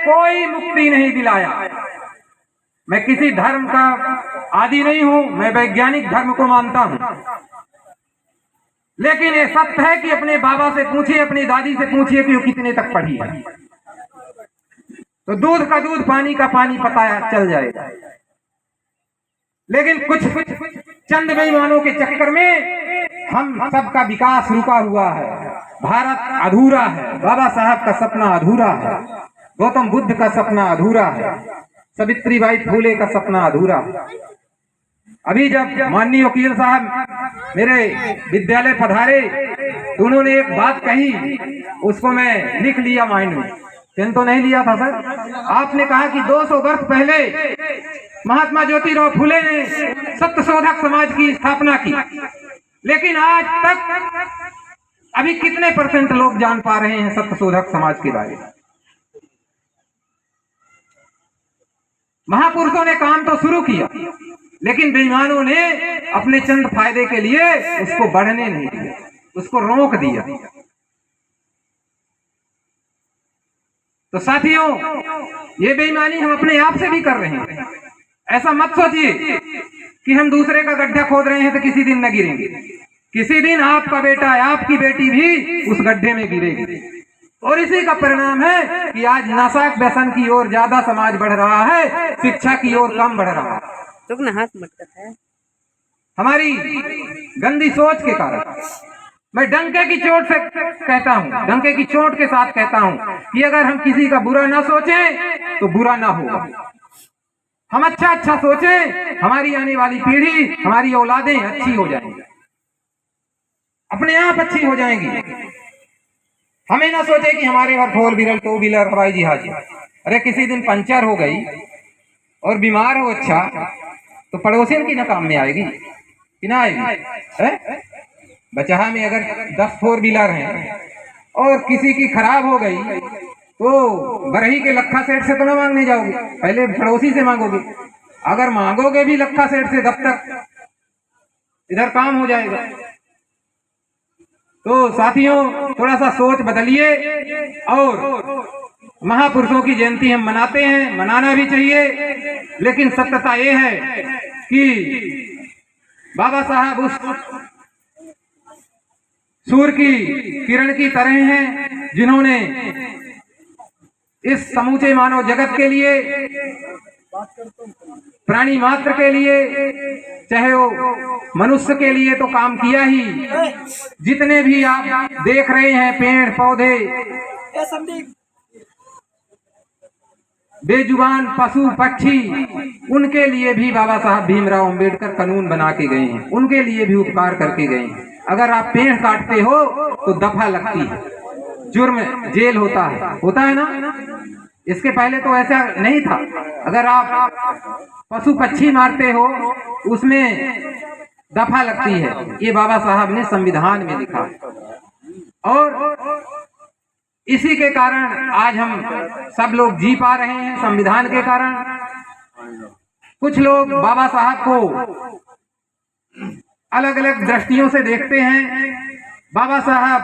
कोई मुक्ति नहीं दिलाया। मैं किसी धर्म का आदि नहीं हूं, मैं वैज्ञानिक धर्म को मानता हूं, लेकिन ये सत्य है कि अपने बाबा से पूछिए, अपनी दादी से पूछिए कि वो कितने तक पढ़ी है, तो दूध का दूध, पानी का पानी पता चल जाएगा। लेकिन कुछ चंद बेईमानों के चक्कर में हम सबका विकास रुका हुआ है, भारत अधूरा है, बाबा साहब का सपना अधूरा है, गौतम बुद्ध का सपना अधूरा है, सावित्रीबाई फूले का सपना अधूरा है। अभी जब माननीय वकील साहब मेरे विद्यालय पधारे तो उन्होंने एक बात कही, उसको मैं लिख लिया माइंड में, पेन तो नहीं लिया था सर। आपने कहा कि 200 वर्ष पहले महात्मा ज्योतिराव फूले ने सत्यशोधक समाज की स्थापना की, लेकिन आज तक अभी कितने % लोग जान पा रहे हैं सत्यशोधक समाज के बारे में? महापुरुषों ने काम तो शुरू किया, लेकिन बेईमानों ने अपने चंद फायदे के लिए उसको बढ़ने नहीं दिया, उसको रोक दिया। तो साथियों, ये बेईमानी हम अपने आप से भी कर रहे हैं। ऐसा मत सोचिए कि हम दूसरे का गड्ढा खोद रहे हैं तो किसी दिन न गिरेंगे। किसी दिन आपका बेटा, आपकी बेटी भी उस गड्ढे में गिरेगी, और इसी का परिणाम है कि आज नशा व्यसन की ओर ज्यादा समाज बढ़ रहा है, शिक्षा की ओर कम बढ़ रहा है। तो ना हाथ मत है, हमारी गंदी सोच के कारण। मैं डंके की चोट से कहता हूँ, डंके की चोट के साथ कहता हूँ कि अगर हम किसी का बुरा ना सोचें तो बुरा ना होगा। हम अच्छा अच्छा सोचें, हमारी आने वाली पीढ़ी, हमारी औलादें अच्छी हो जाएंगी, अपने आप अच्छी हो जाएंगी। हमें ना सोचे कि हमारे घर 4 व्हीलर 2 व्हीलर हवाई जहाज, अरे किसी दिन पंचर हो गई और बीमार हो अच्छा तो पड़ोसियों की ना काम में आएगी कि ना आएगी? बचाहा में अगर 10 4 व्हीलर हैं और किसी की खराब हो गई तो बरही के लखा सेठ से तो ना मांगने जाओगे, पहले पड़ोसी से मांगोगे। अगर मांगोगे भी लखा सेठ से, तब तक इधर काम हो जाएगा। तो साथियों, थोड़ा सा सोच बदलिए, और महापुरुषों की जयंती हम मनाते हैं, मनाना भी चाहिए, लेकिन सत्यता ये है कि बाबा साहब उस सूर्य की किरण की तरह हैं जिन्होंने इस समूचे मानव जगत के लिए, प्राणी मात्र के लिए, चाहे वो मनुष्य के लिए तो काम किया ही। जितने भी आप देख रहे हैं पेड़ पौधे, बेजुबान पशु पक्षी, उनके लिए भी बाबा साहब भीमराव अंबेडकर कानून बना के गए हैं, उनके लिए भी उपकार करके गए हैं। अगर आप पेड़ काटते हो तो दफा लगती है, जुर्म, जेल होता है ना। इसके पहले तो ऐसा नहीं था। अगर आप पशु पक्षी मारते हो उसमें दफा लगती है। ये बाबा साहब ने संविधान में लिखा, और इसी के कारण आज हम सब लोग जी पा रहे हैं, संविधान के कारण। कुछ लोग बाबा साहब को अलग अलग दृष्टियों से देखते हैं। बाबा साहब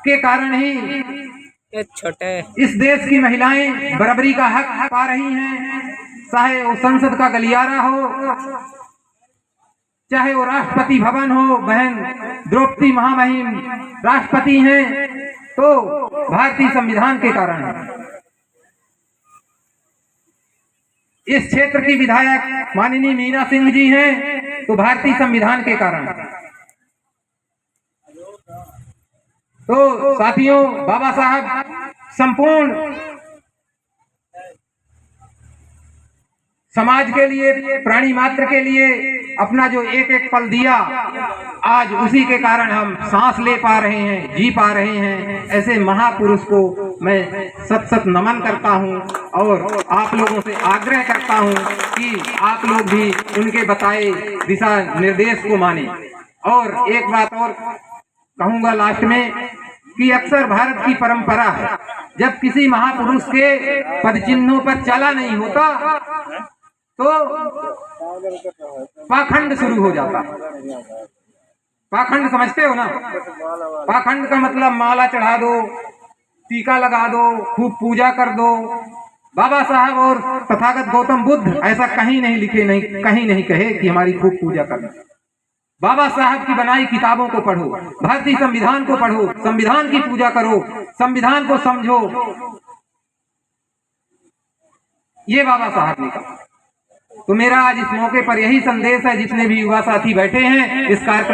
के कारण ही छोटे इस देश की महिलाएं बराबरी का हक पा रही हैं, चाहे वो संसद का गलियारा हो, चाहे वो राष्ट्रपति भवन हो। बहन द्रौपदी महामहिम राष्ट्रपति हैं तो भारतीय संविधान के कारण है। इस क्षेत्र की विधायक माननीय मीना सिंह जी हैं तो भारतीय संविधान के कारण। तो साथियों, बाबा साहब संपूर्ण समाज के लिए, प्राणी मात्र के लिए अपना जो एक एक पल दिया, आज उसी के कारण हम सांस ले पा रहे हैं, जी पा रहे हैं। ऐसे महापुरुष को मैं सत सत नमन करता हूं, और आप लोगों से आग्रह करता हूं कि आप लोग भी उनके बताए दिशा निर्देश को माने। और एक बात और कहूंगा लास्ट में कि अक्सर भारत की परंपरा है, जब किसी महापुरुष के पद चिन्हों पर चला नहीं होता तो पाखंड शुरू हो जाता है। पाखंड समझते हो ना? पाखंड का मतलब माला चढ़ा दो, टीका लगा दो, खूब पूजा कर दो, बाबा साहब और तथागत गौतम बुद्ध ऐसा कहीं नहीं लिखे, नहीं कहीं नहीं कहे कि हमारी खूब पूजा करना। बाबा साहब की बनाई किताबों को पढ़ो, भारतीय संविधान को पढ़ो, संविधान की पूजा करो, संविधान को समझो। ये बाबा साहब ने कहा। तो मेरा आज इस मौके पर यही संदेश है, जितने भी युवा साथी बैठे हैं इस कार्यक्रम